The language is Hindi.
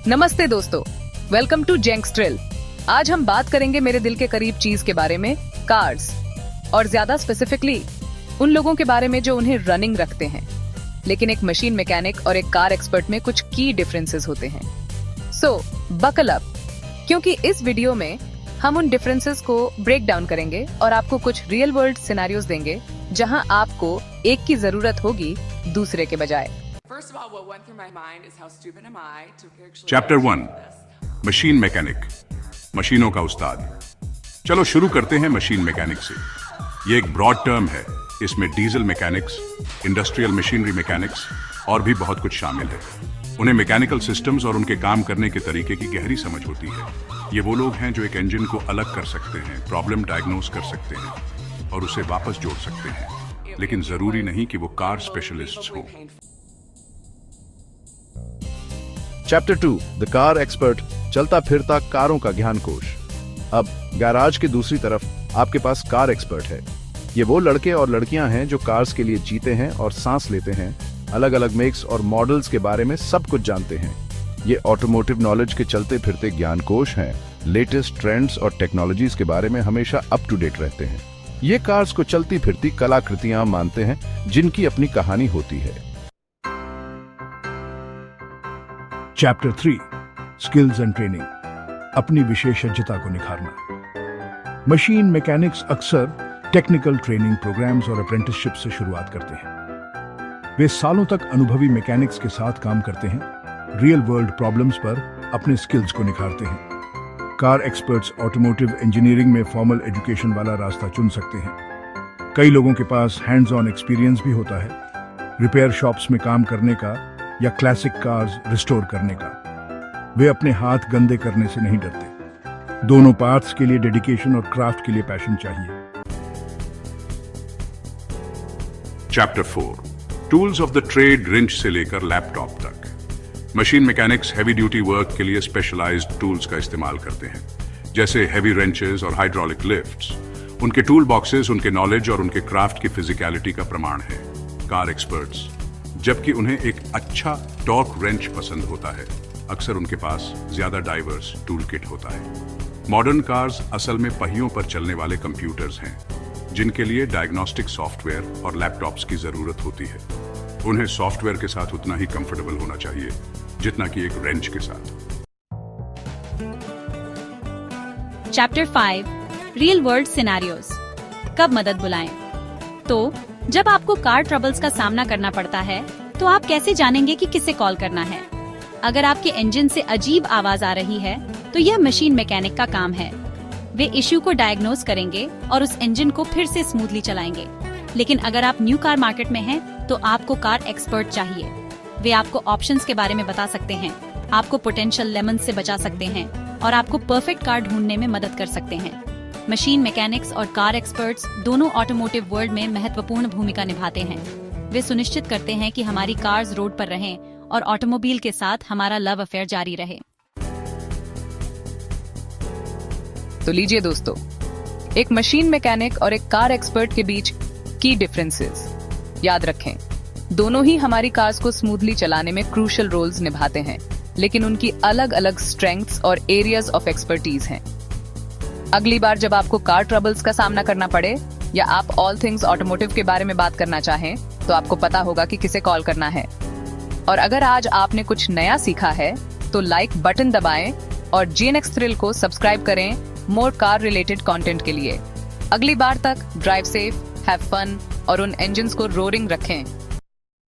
नमस्ते दोस्तों, वेलकम टू जेंक्स थ्रिल। आज हम बात करेंगे मेरे दिल के करीब चीज के बारे में, कार्स, और ज्यादा स्पेसिफिकली उन लोगों के बारे में जो उन्हें रनिंग रखते हैं। लेकिन एक मशीन मैकेनिक और एक कार एक्सपर्ट में कुछ की डिफरेंसेस होते हैं। सो बकल अप, क्योंकि इस वीडियो में हम उन डिफरेंसेस को ब्रेक डाउन करेंगे और आपको कुछ रियल वर्ल्ड सिनेरियोज देंगे जहां आपको एक की जरूरत होगी दूसरे के बजाय। चैप्टर 1, मशीन मैकेनिक, मशीनों का उस्ताद। चलो शुरू करते हैं मशीन मैकेनिक से। ये एक ब्रॉड टर्म है, इसमें diesel mechanics, industrial machinery mechanics और भी बहुत कुछ शामिल है। उन्हें मैकेनिकल सिस्टम्स और उनके काम करने के तरीके की गहरी समझ होती है। ये वो लोग हैं जो एक इंजन को अलग कर सकते हैं, प्रॉब्लम डायग्नोस कर सकते हैं और उसे वापस जोड़ सकते हैं, लेकिन जरूरी नहीं कि वो कार स्पेशलिस्ट्स हों। चैप्टर 2, द कार एक्सपर्ट, चलता फिरता कारों का ज्ञान कोश। अब गैराज के दूसरी तरफ आपके पास कार एक्सपर्ट है। ये वो लड़के और लड़कियां हैं जो कार्स के लिए जीते हैं और सांस लेते हैं, अलग अलग मेक्स और मॉडल्स के बारे में सब कुछ जानते हैं। ये ऑटोमोटिव नॉलेज के चलते फिरते ज्ञान कोश हैं, लेटेस्ट ट्रेंड्स और टेक्नोलॉजीज के बारे में हमेशा अप टू डेट रहते हैं। ये कार्स को चलती फिरती कलाकृतियां मानते हैं जिनकी अपनी कहानी होती है। चैप्टर 3, स्किल्स एंड ट्रेनिंग, अपनी विशेषज्ञता को निखारना। मशीन मैकेनिक्स अक्सर टेक्निकल ट्रेनिंग प्रोग्राम्स और अप्रेंटिसशिप से शुरुआत करते हैं। वे सालों तक अनुभवी मैकेनिक्स के साथ काम करते हैं, रियल वर्ल्ड प्रॉब्लम्स पर अपने स्किल्स को निखारते हैं। कार एक्सपर्ट्स ऑटोमोटिव इंजीनियरिंग में फॉर्मल एजुकेशन वाला रास्ता चुन सकते हैं। कई लोगों के पास हैंड्स ऑन एक्सपीरियंस भी होता है, रिपेयर शॉप्स में काम करने का या क्लासिक कार्स रिस्टोर करने का। वे अपने हाथ गंदे करने से नहीं डरते। दोनों पार्ट्स के लिए डेडिकेशन और क्राफ्ट के लिए पैशन चाहिए। Chapter 4, tools of the trade, wrench से लेकर लैपटॉप तक। Machine mechanics heavy duty work के लिए स्पेशलाइज्ड टूल्स का इस्तेमाल करते हैं, जैसे हैवी रेंचेस और हाइड्रोलिक लिफ्ट्स। उनके टूल बॉक्सेस उनके नॉलेज और उनके क्राफ्ट की फिजिकलिटी का प्रमाण है। कार एक्सपर्ट्स, जबकि उन्हें एक अच्छा टॉर्क रेंच पसंद होता है, अक्सर उनके पास ज्यादा डाइवर्स टूल किट होता है। मॉडर्न कार्स असल में पहियों पर चलने वाले कंप्यूटर्स हैं, जिनके लिए डायग्नोस्टिक सॉफ्टवेयर और लैपटॉप्स की जरूरत होती है। उन्हें सॉफ्टवेयर के साथ उतना ही कंफर्टेबल होना चाहिए जितना कि एक रेंच के साथ। चैप्टर 5, रियल वर्ल्ड सिनेरियोज, कब मदद बुलाएं। तो जब आपको कार ट्रबल्स का सामना करना पड़ता है तो आप कैसे जानेंगे कि किसे कॉल करना है। अगर आपके इंजन से अजीब आवाज आ रही है तो यह मशीन मैकेनिक का काम है। वे इश्यू को डायग्नोस करेंगे और उस इंजन को फिर से स्मूथली चलाएंगे। लेकिन अगर आप न्यू कार मार्केट में हैं तो आपको कार एक्सपर्ट चाहिए। वे आपको ऑप्शंस के बारे में बता सकते हैं, आपको पोटेंशियल लेमन से बचा सकते हैं और आपको परफेक्ट कार ढूंढने में मदद कर सकते हैं। मशीन मैकेनिक्स और कार एक्सपर्ट्स दोनों ऑटोमोटिव वर्ल्ड में महत्वपूर्ण भूमिका निभाते हैं। वे सुनिश्चित करते हैं कि हमारी कार्स रोड पर रहें और ऑटोमोबाइल के साथ हमारा लव अफेयर जारी रहे। तो लीजिए दोस्तों, एक मशीन मैकेनिक और एक कार एक्सपर्ट के बीच की डिफरेंसेस याद रखें। दोनों ही हमारी कार्स को स्मूथली चलाने में क्रूशियल रोल्स निभाते हैं, लेकिन उनकी अलग अलग स्ट्रेंथ्स और एरियाज ऑफ एक्सपर्टीज हैं। अगली बार जब आपको कार ट्रबल्स का सामना करना पड़े या आप ऑल थिंग्स ऑटोमोटिव के बारे में बात करना चाहें, तो आपको पता होगा कि किसे कॉल करना है। और अगर आज आपने कुछ नया सीखा है तो लाइक बटन दबाएं और जेएनएक्स थ्रिल को सब्सक्राइब करें मोर कार रिलेटेड कंटेंट के लिए। अगली बार तक ड्राइव सेफ, हैव फन और उन इंजन्स को रोरिंग रखें।